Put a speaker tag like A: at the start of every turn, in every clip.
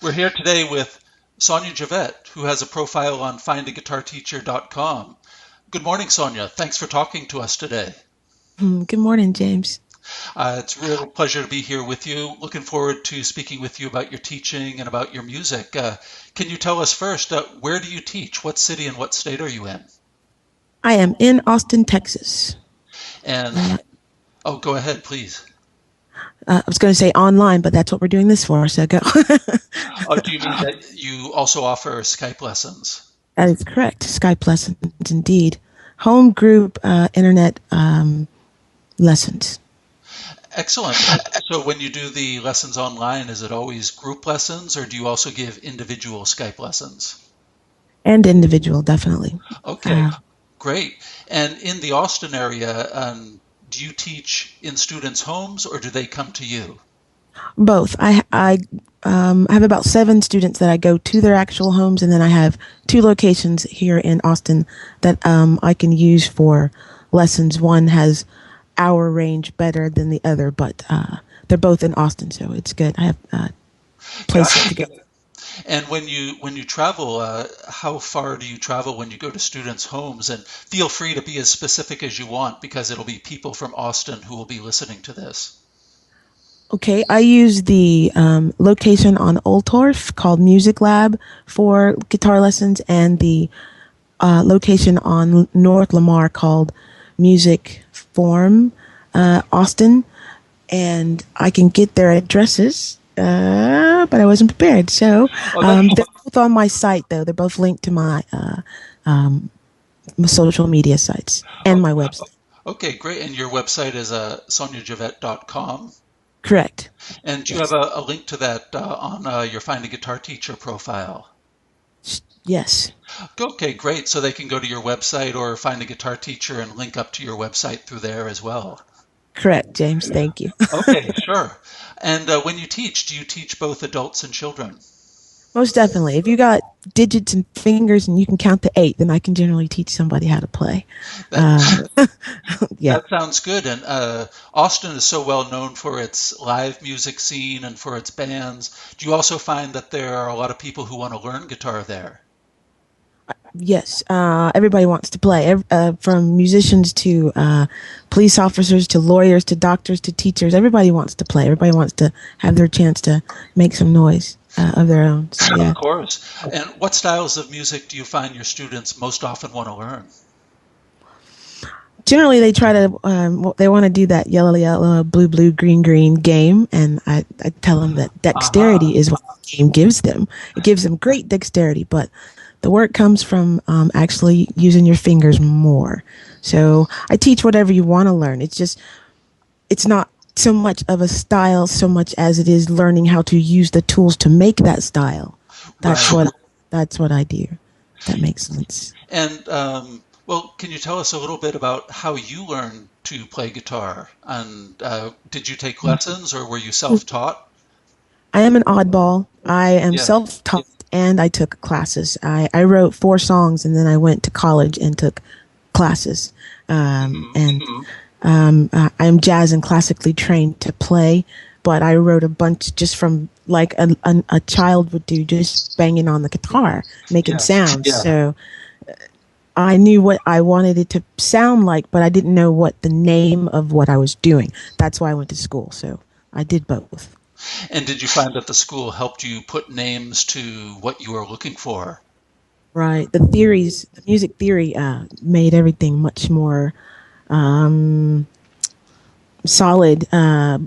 A: We're here today with Sonya Jevette, who has a profile on FindaGuitarTeacher.com. Good morning, Sonya. Thanks for talking to us today.
B: Good morning, James.
A: It's a real pleasure to be here with you. Looking forward to speaking with you about your teaching and about your music. Can you tell us first, where do you teach? What city and what state are you in?
B: I am in Austin, Texas.
A: And,
B: Uh,
A: oh, go ahead, please.
B: I was going to say online, but that's what we're doing this for, so go.
A: Do you mean that you also offer Skype lessons?
B: That is correct. Skype lessons, indeed. Home group internet lessons
A: Excellent. So when you do the lessons online, is it always group lessons or do you also give individual Skype lessons?
B: and individual, definitely.
A: Okay,
B: Uh,
A: great. And in the Austin area, do you teach in students' homes or do they come to you?
B: Both. I have about 7 students that I go to their actual homes, and then I have 2 locations here in Austin that I can use for lessons. One has hour range better than the other, but they're both in Austin, so it's good. I have places
A: Gotcha.
B: to go.
A: And when you travel, how far do you travel when you go to students' homes? And feel free to be as specific as you want because it'll be people from Austin who will be listening to this.
B: Okay, I use the location on Old Torf called Music Lab for guitar lessons, and the location on North Lamar called Music Form Austin, and I can get their addresses, but I wasn't prepared. So
A: Oh, that's
B: they're both on my site, though. They're both linked to my social media sites and my website.
A: okay, great. And your website is SonyaJevette.com.
B: Correct.
A: And do you have
B: Yes.
A: a link to that on your Find a Guitar Teacher profile?
B: Yes.
A: Okay, great. So they can go to your website or find a guitar teacher and link up to your website through there as well.
B: Correct, James. Thank you.
A: Okay, sure. And when you teach, do you teach both adults and children?
B: Most definitely. If you got digits and fingers and you can count to 8, then I can generally teach somebody how to play.
A: That
B: Uh, yeah.
A: that sounds good. And Austin is so well known for its live music scene and for its bands. Do you also find that there are a lot of people who want to learn guitar there?
B: Yes. Everybody wants to play, from musicians to police officers to lawyers to doctors to teachers. Everybody wants to play. Everybody wants to have their chance to make some noise of their own. So,
A: Of
B: yeah.
A: course. And what styles of music do you find your students most often want to learn?
B: Generally, they try to, they want to do that yellow, yellow, blue, blue, green, green game. And I tell them that
A: Uh-huh.
B: dexterity is what the game gives them. It gives them great dexterity, but the work comes from actually using your fingers more. So I teach whatever you want to learn. It's not so much of a style so much as it is learning how to use the tools to make that style. That's
A: Right.
B: what that's what I do. If that makes sense.
A: And well, can you tell us a little bit about how you learned to play guitar? And did you take lessons or were you self-taught?
B: I am an oddball. I am
A: Yeah.
B: self-taught and I took classes. I wrote 4 songs and then I went to college and took classes.
A: Hmm.
B: And I'm jazz and classically trained to play, but I wrote a bunch just from like a child would do, just banging on the guitar, making
A: Yes.
B: sounds.
A: Yeah.
B: So I knew what I wanted it to sound like, but I didn't know what the name of what I was doing. That's why I went to school. So I did both.
A: And did you find that the school helped you put names to what you were looking for?
B: Right. The music theory made everything much more solid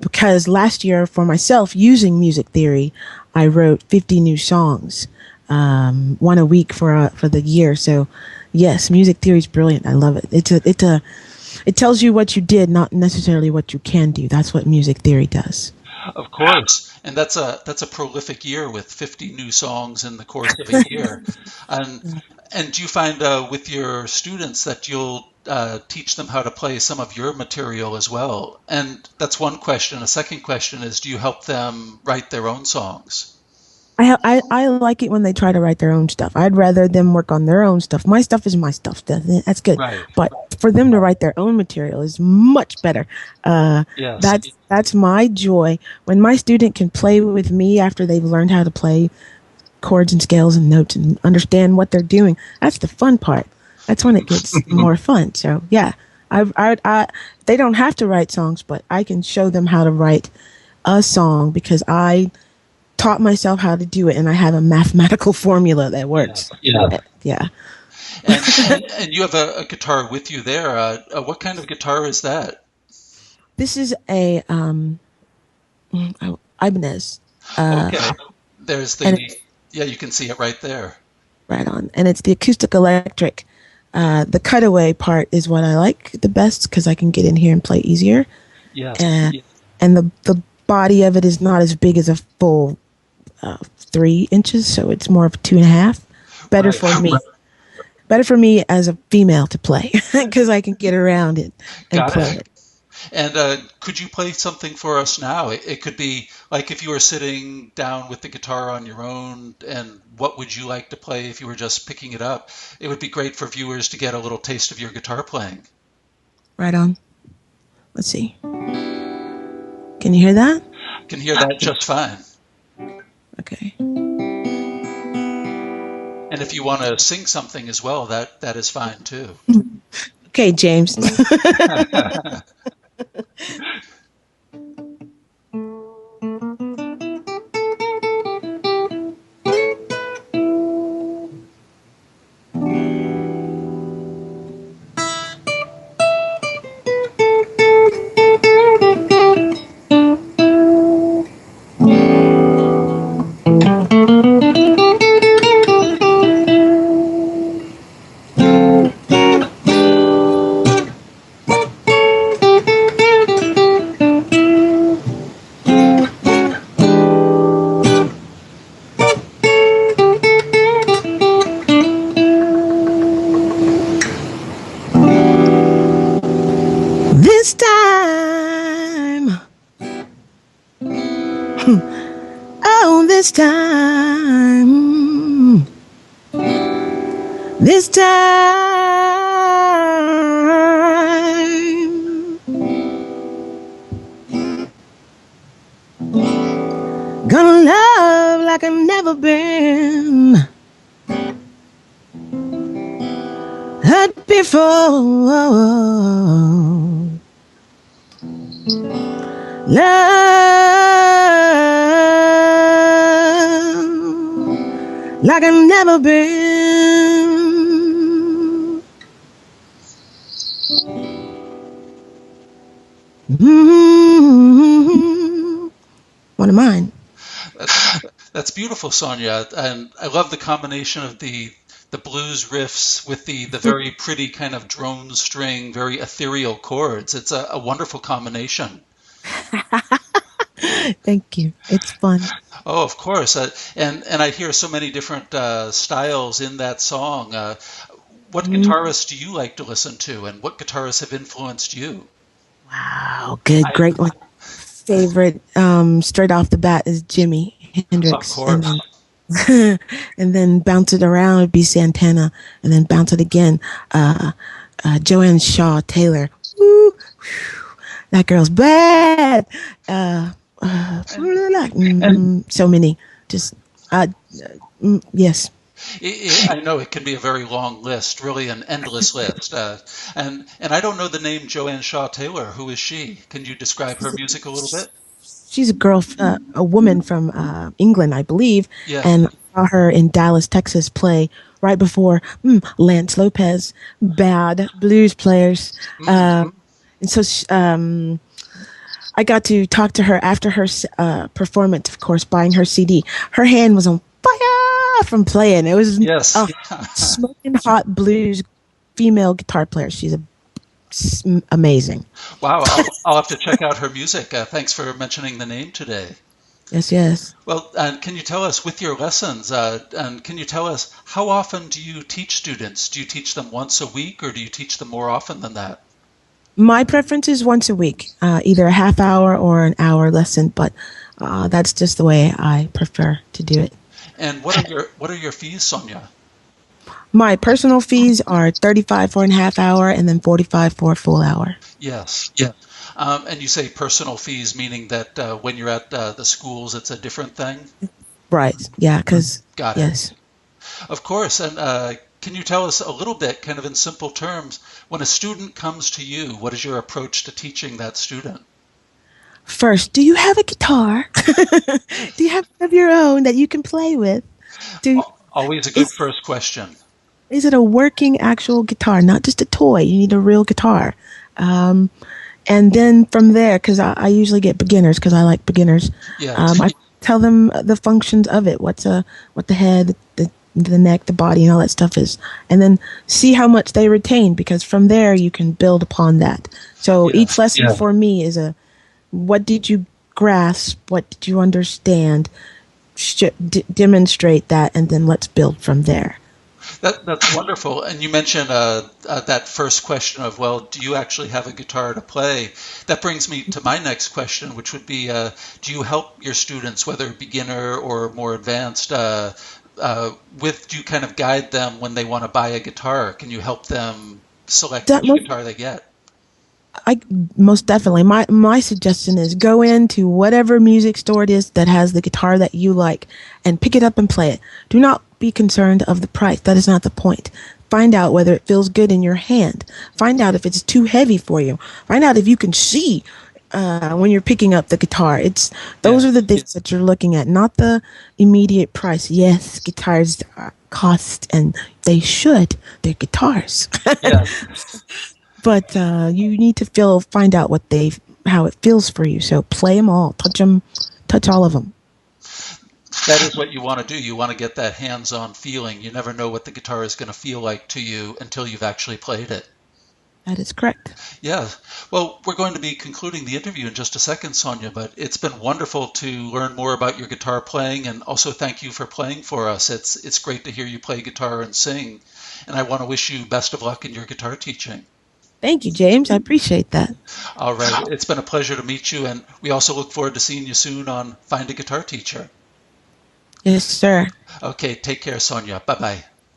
B: because last year for myself using music theory, I wrote 50 new songs, one a week for the year. So yes, music theory is brilliant. I love it. It tells you what you did, not necessarily what you can do. That's what music theory does.
A: Of course. And that's a prolific year with 50 new songs in the course of a year. And and do you find with your students that you'll teach them how to play some of your material as well? And that's one question. A second question is, do you help them write their own songs?
B: I like it when they try to write their own stuff. I'd rather them work on their own stuff. My stuff is my stuff. That's good.
A: Right.
B: But for them to write their own material is much better.
A: Yes.
B: That's my joy when my student can play with me after they've learned how to play chords and scales and notes and understand what they're doing. That's the fun part. That's when it gets more fun. So yeah, they don't have to write songs, but I can show them how to write a song because I taught myself how to do it, and I have a mathematical formula that
A: Yeah.
B: works. Yeah.
A: And you have a guitar with you there. What kind of guitar is that?
B: This is a Ibanez.
A: Okay. There's
B: And
A: the, yeah, you can see it right there.
B: right on, and it's the acoustic electric. The cutaway part is what I like the best because I can get in here and play easier.
A: Yes.
B: And the body of it is not as big as a full 3 inches, so it's more of 2.5. Better
A: Right.
B: for me. Better for me as a female to play because I can get around it and
A: Got
B: play
A: it.
B: it.
A: And could you play something for us now? It could be like if you were sitting down with the guitar on your own, and what would you like to play if you were just picking it up? It would be great for viewers to get a little taste of your guitar playing.
B: Right on. Let's see. Can you hear that?
A: I can hear that just fine.
B: Okay.
A: And if you want to sing something as well, that is fine too.
B: Okay, James. This time, oh, this time, gonna love like I've never been hurt before. Love like I've never been. Mm-hmm. One of mine.
A: That's beautiful, Sonia. And I love the combination of the blues riffs with the very pretty kind of drone string, very ethereal chords. It's a wonderful combination.
B: Thank you. It's fun.
A: Oh, of course. And I hear so many different styles in that song. What
B: Mhm.
A: guitarists do you like to listen to, and what guitarists have influenced you?
B: Wow, good,
A: I,
B: great one. Favorite, straight off the bat is Jimi
A: of
B: Hendrix, and
A: course.
B: then and then bounce it around would be Santana, and then bounce it again. Joanne Shaw Taylor. Woo, that girl's bad. Uh,
A: And,
B: so many. Just yes.
A: I know it can be a very long list, really an endless list. And I don't know the name Joanne Shaw Taylor. Who is she? Can you describe her music a little bit?
B: She's a woman from England, I believe,
A: Yeah.
B: and I saw her in Dallas, Texas, play right before Lance Lopez, bad blues players,
A: Mm.
B: and so I got to talk to her after her performance. Of course, buying her CD, her hand was on fire from playing. It was
A: Yes.
B: smoking hot blues female guitar player. She's amazing.
A: Wow. I'll have to check out her music. Thanks for mentioning the name today.
B: Yes, yes.
A: Well, and can you tell us with your lessons, and can you tell us how often do you teach students? Do you teach them once a week, or do you teach them more often than that?
B: My preference is once a week, either a half hour or an hour lesson, but that's just the way I prefer to do it.
A: And what are your fees, Sonia?
B: My personal fees are 35 for a half hour and then 45 for a full hour.
A: Yes. And you say personal fees, meaning that when you're at the schools, it's a different thing?
B: Right. Yeah, because,
A: Got it.
B: yes.
A: Of course. And can you tell us a little bit, kind of in simple terms, when a student comes to you, what is your approach to teaching that student?
B: First, do you have a guitar? Do you have one of your own that you can play with? Do
A: Always a good
B: is
A: first question.
B: is it a working actual guitar, not just a toy? You need a real guitar. Um, and then from there, because I usually get beginners because I like beginners.
A: Yes.
B: I tell them the functions of it. What the head, the neck, the body, and all that stuff is, and then see how much they retain. Because from there, you can build upon that. So each
A: Yes.
B: lesson for me is a what did you grasp? What did you understand? Demonstrate that, and then let's build from there.
A: That's wonderful. And you mentioned that first question of, well, do you actually have a guitar to play? That brings me to my next question, which would be, do you help your students, whether beginner or more advanced, do you kind of guide them when they want to buy a guitar? Can you help them select
B: That
A: which
B: most
A: guitar they get?
B: I most definitely. My suggestion is go into whatever music store it is that has the guitar that you like and pick it up and play it. Do not be concerned of the price. That is not the point. Find out whether it feels good in your hand. Find out if it's too heavy for you. Find out if you can see when you're picking up the guitar. It's those are the
A: Yes.
B: things that you're looking at, not the immediate price. Yes, guitars cost, and they should. They're guitars.
A: Yes.
B: But you need to find out how it feels for you. So play them all, touch all of them.
A: That is what you want to do. You want to get that hands-on feeling. You never know what the guitar is going to feel like to you until you've actually played it.
B: That is correct.
A: Yeah. Well, we're going to be concluding the interview in just a second, Sonia, but it's been wonderful to learn more about your guitar playing, and also thank you for playing for us. It's great to hear you play guitar and sing, and I want to wish you best of luck in your guitar teaching.
B: Thank you, James. I appreciate that.
A: All right. It's been a pleasure to meet you, and we also look forward to seeing you soon on Find a Guitar Teacher.
B: Yes, sir.
A: Okay. Take care, Sonia. Bye-bye.